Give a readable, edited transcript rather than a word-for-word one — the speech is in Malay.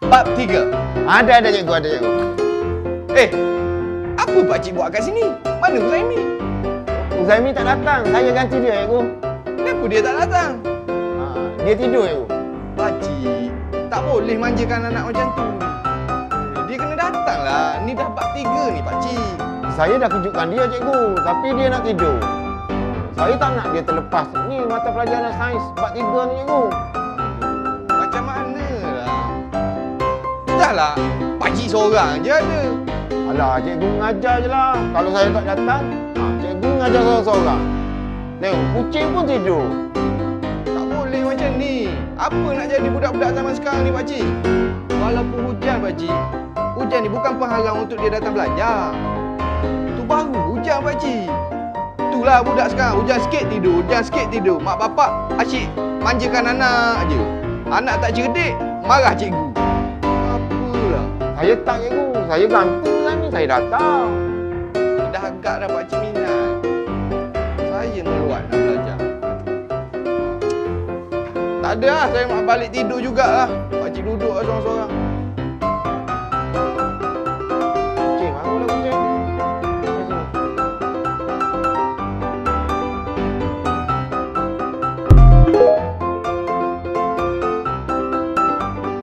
Bab 3. Ada cikgu, ada cikgu. Eh, apa pakcik buat kat sini? Mana Huzaimi? Huzaimi tak datang, saya ganti dia cikgu. Kenapa dia tak datang? Dia tidur cikgu. Pakcik, tak boleh manjakan anak macam tu. Dia kena datang lah. Ni dah bab 3 ni pakcik. Saya dah kejutkan dia cikgu, tapi dia nak tidur. Saya tak nak dia terlepas. Ni mata pelajaran sains bab 3 ni cikgu. Macam mana lah? Dahlah, pakcik seorang je ada. Alah, cikgu mengajar je lah. Kalau saya tak datang, cikgu mengajar seorang-seorang. Tengok, kucing pun tidur. Tak boleh macam ni. Apa nak jadi budak-budak zaman sekarang ni pakcik? Walaupun hujan pakcik, hujan ni bukan penghalang untuk dia datang belajar. Tu baru hujan pakcik. Itulah budak sekarang, hujan sikit tidur, hujan sikit tidur. Mak bapak asyik manjakan anak je. Anak tak cerdik, marah cikgu. Apalah. Saya tak cikgu, saya ganti lah ni, saya datang. Dah agak dah pakcik minat. Saya meluat nak belajar. Tak ada lah, saya nak balik tidur jugalah. Pakcik duduk lah seorang-seorang.